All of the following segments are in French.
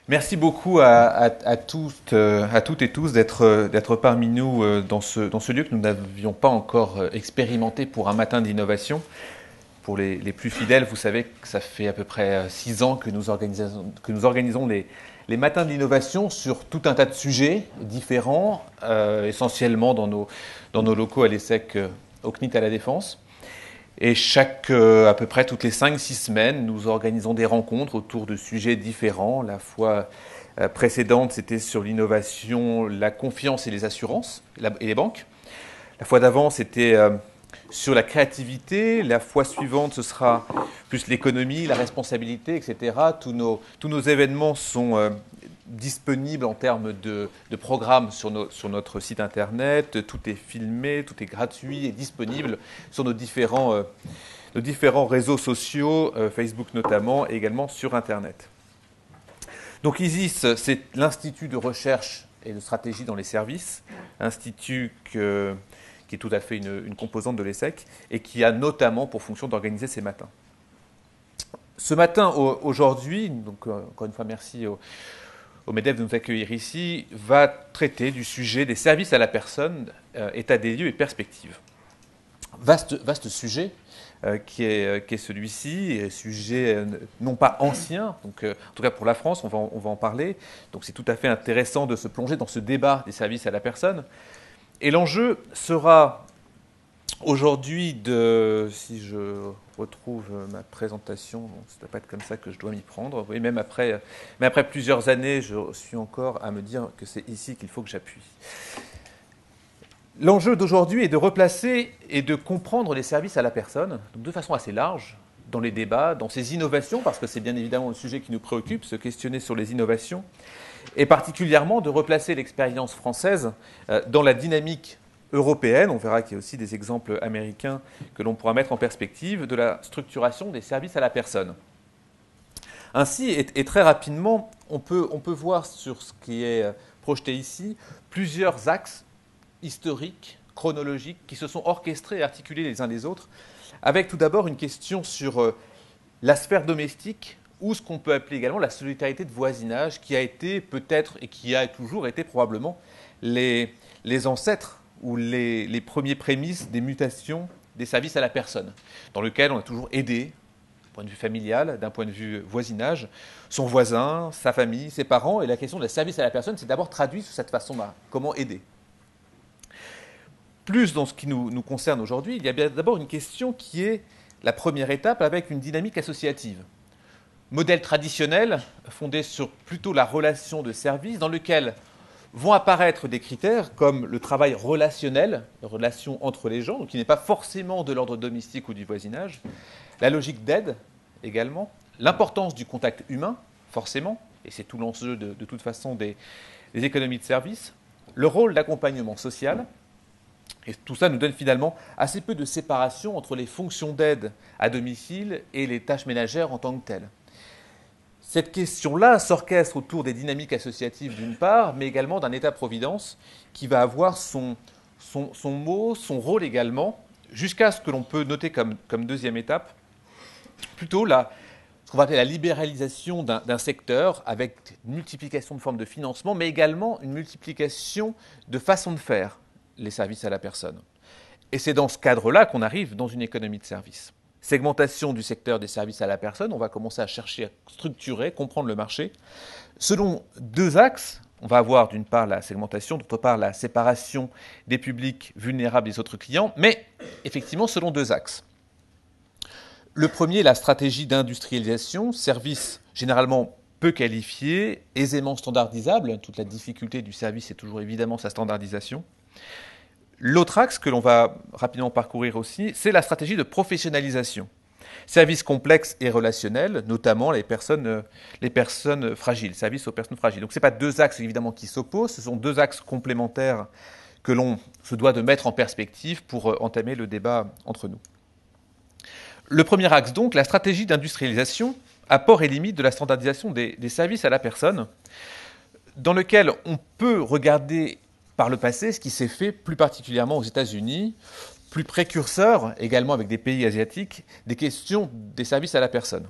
Merci beaucoup à toutes et tous d'être parmi nous dans ce lieu que nous n'avions pas encore expérimenté pour un matin d'innovation. Pour les plus fidèles, vous savez que ça fait à peu près 6 ans que nous organisons les matins d'innovation sur tout un tas de sujets différents, essentiellement dans nos locaux à l'ESSEC au CNIT à la Défense. Et à peu près toutes les 5-6 semaines, nous organisons des rencontres autour de sujets différents. La fois précédente, c'était sur l'innovation, la confiance et les assurances et les banques. La fois d'avant, c'était sur la créativité. La fois suivante, ce sera plus l'économie, la responsabilité, etc. Tous nos événements sont disponibles en termes de programmes sur notre site internet. Tout est filmé, tout est gratuit et disponible sur nos différents réseaux sociaux, Facebook notamment, et également sur internet. Donc ISIS, c'est l'Institut de recherche et de stratégie dans les services, institut qui est tout à fait une composante de l'ESSEC et qui a notamment pour fonction d'organiser ces matins. Ce matin, aujourd'hui, donc encore une fois merci au MEDEF de nous accueillir ici, va traiter du sujet des services à la personne, état des lieux et perspectives. Vaste sujet qui est celui-ci, sujet non pas ancien, donc en tout cas pour la France, on va en parler, donc c'est tout à fait intéressant de se plonger dans ce débat des services à la personne. Et l'enjeu sera aujourd'hui si je retrouve ma présentation, bon, ça ne doit pas être comme ça que je dois m'y prendre. Oui, même après plusieurs années, je suis encore à me dire que c'est ici qu'il faut que j'appuie. L'enjeu d'aujourd'hui est de replacer et de comprendre les services à la personne, donc de façon assez large, dans les débats, dans ces innovations, parce que c'est bien évidemment le sujet qui nous préoccupe, se questionner sur les innovations, et particulièrement de replacer l'expérience française dans la dynamique européenne. On verra qu'il y a aussi des exemples américains que l'on pourra mettre en perspective de la structuration des services à la personne. Ainsi, et très rapidement, on peut voir sur ce qui est projeté ici plusieurs axes historiques, chronologiques, qui se sont orchestrés et articulés les uns les autres, avec tout d'abord une question sur la sphère domestique, ou ce qu'on peut appeler également la solidarité de voisinage, qui a été peut-être, et qui a toujours été probablement, les ancêtres ou les premiers prémices des mutations des services à la personne, dans lequel on a toujours aidé, d'un point de vue familial, d'un point de vue voisinage, son voisin, sa famille, ses parents, et la question de service à la personne, c'est d'abord traduit sous cette façon-là, comment aider. Plus dans ce qui nous concerne aujourd'hui, il y a bien d'abord une question qui est la première étape avec une dynamique associative. Modèle traditionnel, fondé sur plutôt la relation de service, dans lequel vont apparaître des critères comme le travail relationnel, la relation entre les gens, donc qui n'est pas forcément de l'ordre domestique ou du voisinage, la logique d'aide également, l'importance du contact humain, forcément, et c'est tout l'enjeu de toute façon des économies de service, le rôle d'accompagnement social. Et tout ça nous donne finalement assez peu de séparation entre les fonctions d'aide à domicile et les tâches ménagères en tant que telles. Cette question-là s'orchestre autour des dynamiques associatives d'une part, mais également d'un État-providence qui va avoir son mot, son rôle également, jusqu'à ce que l'on peut noter comme deuxième étape, plutôt ce qu'on va appeler la libéralisation d'un secteur avec une multiplication de formes de financement, mais également une multiplication de façons de faire les services à la personne. Et c'est dans ce cadre-là qu'on arrive dans une économie de services. Segmentation du secteur des services à la personne, on va commencer à chercher à structurer, comprendre le marché. Selon deux axes, on va avoir d'une part la segmentation, d'autre part la séparation des publics vulnérables des autres clients, mais effectivement selon deux axes. Le premier, la stratégie d'industrialisation, service généralement peu qualifié, aisément standardisable. Toute la difficulté du service, c'est toujours évidemment sa standardisation. L'autre axe que l'on va rapidement parcourir aussi, c'est la stratégie de professionnalisation. Services complexes et relationnels, notamment les personnes fragiles, services aux personnes fragiles. Donc ce n'est pas deux axes évidemment qui s'opposent, ce sont deux axes complémentaires que l'on se doit de mettre en perspective pour entamer le débat entre nous. Le premier axe donc, la stratégie d'industrialisation, apport et limite de la standardisation des services à la personne, dans lequel on peut regarder par le passé ce qui s'est fait plus particulièrement aux États-Unis, plus précurseur également avec des pays asiatiques, des questions des services à la personne.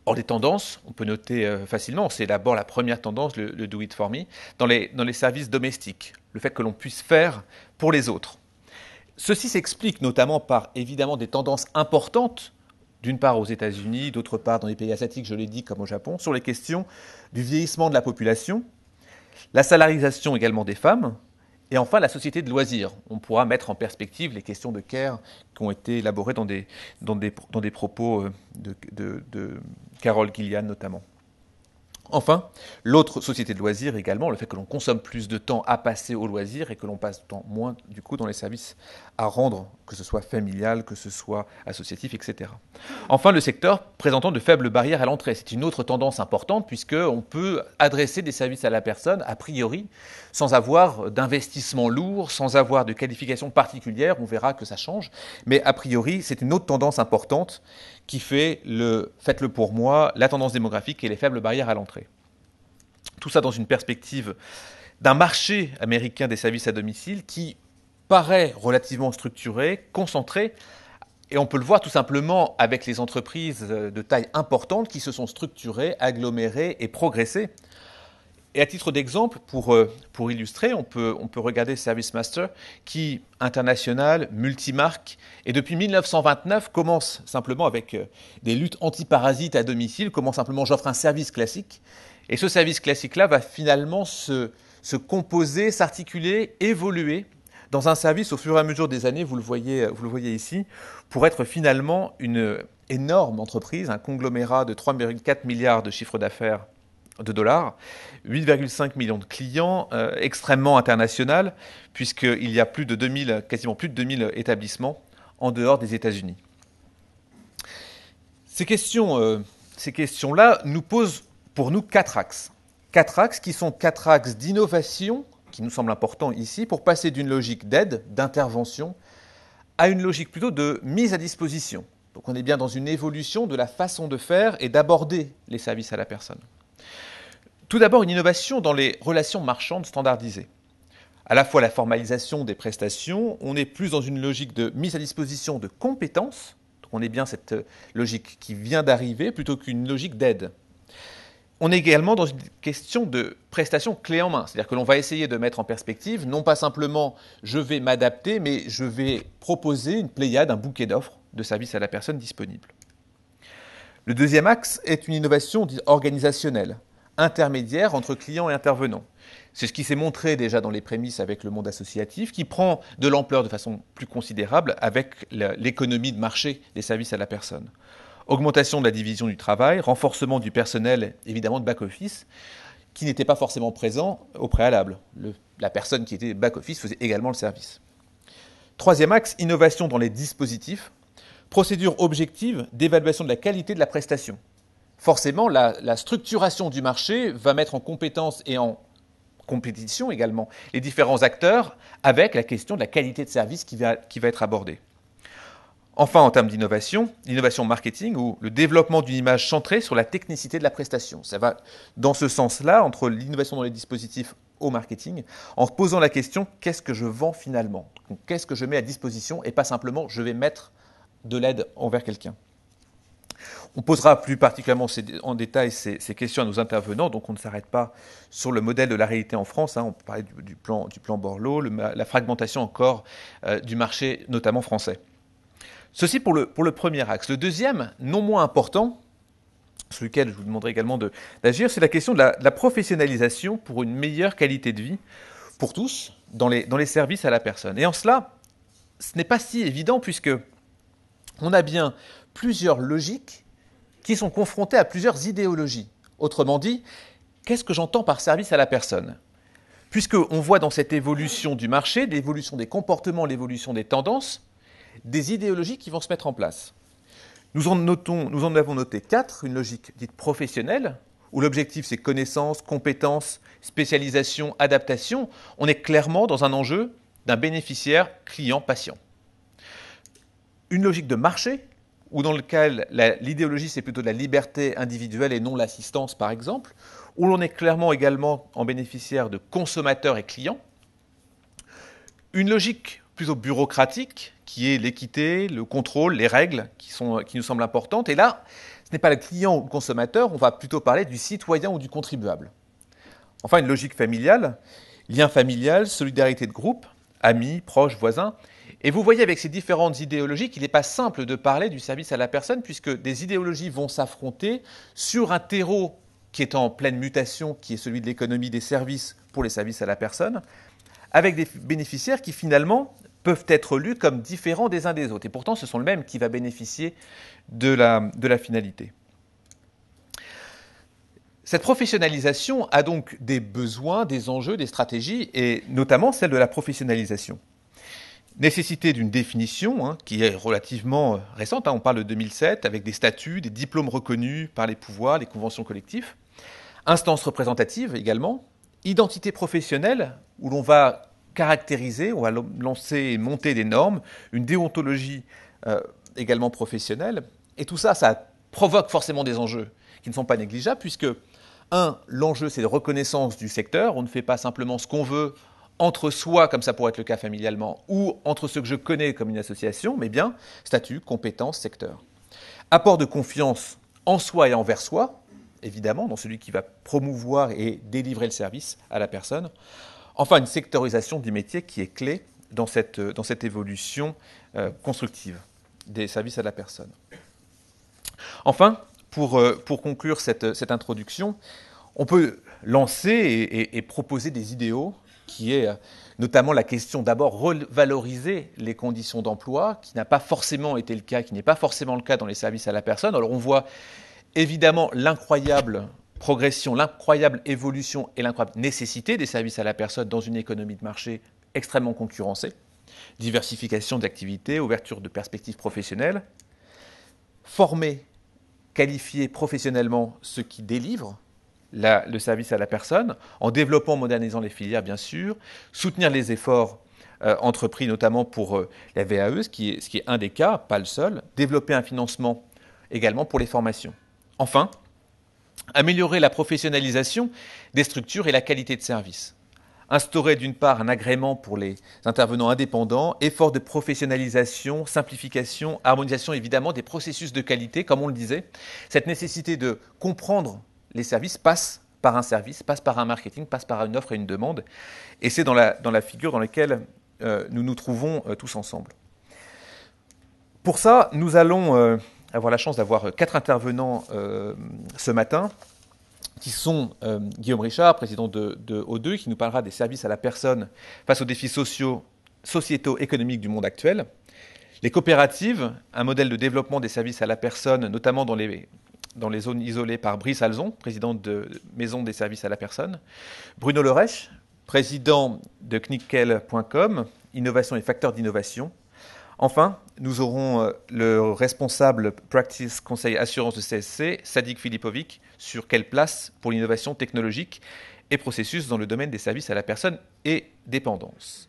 Or, les tendances, on peut noter facilement, c'est d'abord la première tendance, le do it for me, dans les services domestiques, le fait que l'on puisse faire pour les autres. Ceci s'explique notamment par évidemment des tendances importantes, d'une part aux États-Unis, d'autre part dans les pays asiatiques, je l'ai dit, comme au Japon, sur les questions du vieillissement de la population, la salarisation également des femmes, et enfin la société de loisirs. On pourra mettre en perspective les questions de care qui ont été élaborées dans des propos de Carol Gillian notamment. Enfin, l'autre société de loisirs également, le fait que l'on consomme plus de temps à passer au loisir et que l'on passe moins du coup dans les services à rendre, que ce soit familial, que ce soit associatif, etc. Enfin, le secteur présentant de faibles barrières à l'entrée. C'est une autre tendance importante puisqu'on peut adresser des services à la personne a priori sans avoir d'investissement lourd, sans avoir de qualification particulière. On verra que ça change. Mais a priori, c'est une autre tendance importante qui fait faites-le pour moi, la tendance démographique et les faibles barrières à l'entrée. Tout ça dans une perspective d'un marché américain des services à domicile qui paraît relativement structuré, concentré, et on peut le voir tout simplement avec les entreprises de taille importante qui se sont structurées, agglomérées et progressées. Et à titre d'exemple, pour illustrer, on peut regarder ServiceMaster qui, international, multimarque, et depuis 1929 commence simplement avec des luttes anti-parasites à domicile, comment simplement j'offre un service classique. Et ce service classique-là va finalement se composer, s'articuler, évoluer dans un service au fur et à mesure des années, vous le voyez ici, pour être finalement une énorme entreprise, un conglomérat de 3,4 milliards de chiffre d'affaires de dollars, 8,5 millions de clients, extrêmement international, puisqu'il y a quasiment plus de 2000 établissements en dehors des États-Unis. Ces questions-là nous posent pour nous 4 axes. 4 axes qui sont 4 axes d'innovation, qui nous semblent importants ici, pour passer d'une logique d'aide, d'intervention, à une logique plutôt de mise à disposition. Donc on est bien dans une évolution de la façon de faire et d'aborder les services à la personne. Tout d'abord, une innovation dans les relations marchandes standardisées. À la fois la formalisation des prestations, on est plus dans une logique de mise à disposition de compétences, donc on est bien cette logique qui vient d'arriver, plutôt qu'une logique d'aide. On est également dans une question de prestation clé en main, c'est-à-dire que l'on va essayer de mettre en perspective, non pas simplement je vais m'adapter, mais je vais proposer une pléiade, un bouquet d'offres de services à la personne disponibles. Le deuxième axe est une innovation organisationnelle, intermédiaire entre clients et intervenants. C'est ce qui s'est montré déjà dans les prémices avec le monde associatif, qui prend de l'ampleur de façon plus considérable avec l'économie de marché des services à la personne. Augmentation de la division du travail, renforcement du personnel, évidemment de back-office, qui n'était pas forcément présent au préalable. La personne qui était back-office faisait également le service. Troisième axe, innovation dans les dispositifs, procédure objective d'évaluation de la qualité de la prestation. Forcément, la structuration du marché va mettre en compétence et en compétition également les différents acteurs avec la question de la qualité de service qui va être abordée. Enfin, en termes d'innovation, l'innovation marketing ou le développement d'une image centrée sur la technicité de la prestation. Ça va dans ce sens-là, entre l'innovation dans les dispositifs au marketing, en posant la question qu'est-ce que je vends finalement ? Qu'est-ce que je mets à disposition et pas simplement je vais mettre de l'aide envers quelqu'un. On posera plus particulièrement en détail ces questions à nos intervenants, donc on ne s'arrête pas sur le modèle de la réalité en France. On peut parler du plan Borloo, la fragmentation encore du marché, notamment français. Ceci pour le premier axe. Le deuxième, non moins important, sur lequel je vous demanderai également d'agir, c'est la question de la professionnalisation pour une meilleure qualité de vie pour tous dans les services à la personne. Et en cela, ce n'est pas si évident puisque on a bien plusieurs logiques qui sont confrontées à plusieurs idéologies. Autrement dit, qu'est-ce que j'entends par service à la personne ? Puisqu'on voit dans cette évolution du marché, l'évolution des comportements, l'évolution des tendances, des idéologies qui vont se mettre en place. Nous en avons noté 4, une logique dite professionnelle, où l'objectif c'est connaissance, compétence, spécialisation, adaptation. On est clairement dans un enjeu d'un bénéficiaire client-patient. Une logique de marché, où dans lequel l'idéologie c'est plutôt de la liberté individuelle et non l'assistance par exemple, où l'on est clairement également en bénéficiaire de consommateurs et clients. Une logique plutôt bureaucratique, qui est l'équité, le contrôle, les règles qui nous semblent importantes. Et là, n'est pas le client ou le consommateur, on va plutôt parler du citoyen ou du contribuable. Enfin, une logique familiale, lien familial, solidarité de groupe, amis, proches, voisins. Et vous voyez avec ces différentes idéologies qu'il n'est pas simple de parler du service à la personne puisque des idéologies vont s'affronter sur un terreau qui est en pleine mutation, qui est celui de l'économie des services pour les services à la personne, avec des bénéficiaires qui finalement peuvent être lus comme différents des uns des autres. Et pourtant, ce sont le même qui va bénéficier de la finalité. Cette professionnalisation a donc des besoins, des enjeux, des stratégies, et notamment celle de la professionnalisation. Nécessité d'une définition qui est relativement récente, on parle de 2007, avec des statuts, des diplômes reconnus par les pouvoirs, les conventions collectives. Instance représentative également. Identité professionnelle, où l'on va caractériser, on va lancer et monter des normes, une déontologie également professionnelle. Et tout ça, ça provoque forcément des enjeux qui ne sont pas négligeables, puisque, l'enjeu, c'est de reconnaissance du secteur. On ne fait pas simplement ce qu'on veut entre soi, comme ça pourrait être le cas familialement, ou entre ceux que je connais comme une association, mais bien statut, compétence, secteur. Apport de confiance en soi et envers soi, évidemment, dans celui qui va promouvoir et délivrer le service à la personne. Enfin, une sectorisation du métier qui est clé dans cette évolution constructive des services à la personne. Enfin, pour conclure cette introduction, on peut lancer et proposer des idéaux qui est notamment la question d'abord revaloriser les conditions d'emploi, qui n'a pas forcément été le cas, qui n'est pas forcément le cas dans les services à la personne. Alors on voit évidemment l'incroyable progression, l'incroyable évolution et l'incroyable nécessité des services à la personne dans une économie de marché extrêmement concurrencée. Diversification d'activités, ouverture de perspectives professionnelles, former, qualifier professionnellement ceux qui délivrent le service à la personne, en développant, modernisant les filières, bien sûr, soutenir les efforts entrepris, notamment pour la VAE, ce qui est un des cas, pas le seul, développer un financement également pour les formations. Enfin, améliorer la professionnalisation des structures et la qualité de service. Instaurer d'une part un agrément pour les intervenants indépendants, effort de professionnalisation, simplification, harmonisation évidemment des processus de qualité, comme on le disait. Cette nécessité de comprendre les services passe par un service, passe par un marketing, passe par une offre et une demande. Et c'est dans la figure dans laquelle nous nous trouvons tous ensemble. Pour ça, nous allons avoir la chance d'avoir 4 intervenants ce matin, qui sont Guillaume Richard, président de O2, qui nous parlera des services à la personne face aux défis sociétaux, économiques du monde actuel. Les coopératives, un modèle de développement des services à la personne, notamment dans les zones isolées, par Brice Alzon, président de Maison des services à la personne. Bruno Lerèche, président de Knickel.com, innovation et facteurs d'innovation. Enfin, nous aurons le responsable Practice Conseil Assurance de CSC, Sadik Filipovic, sur quelle place pour l'innovation technologique et processus dans le domaine des services à la personne et dépendance.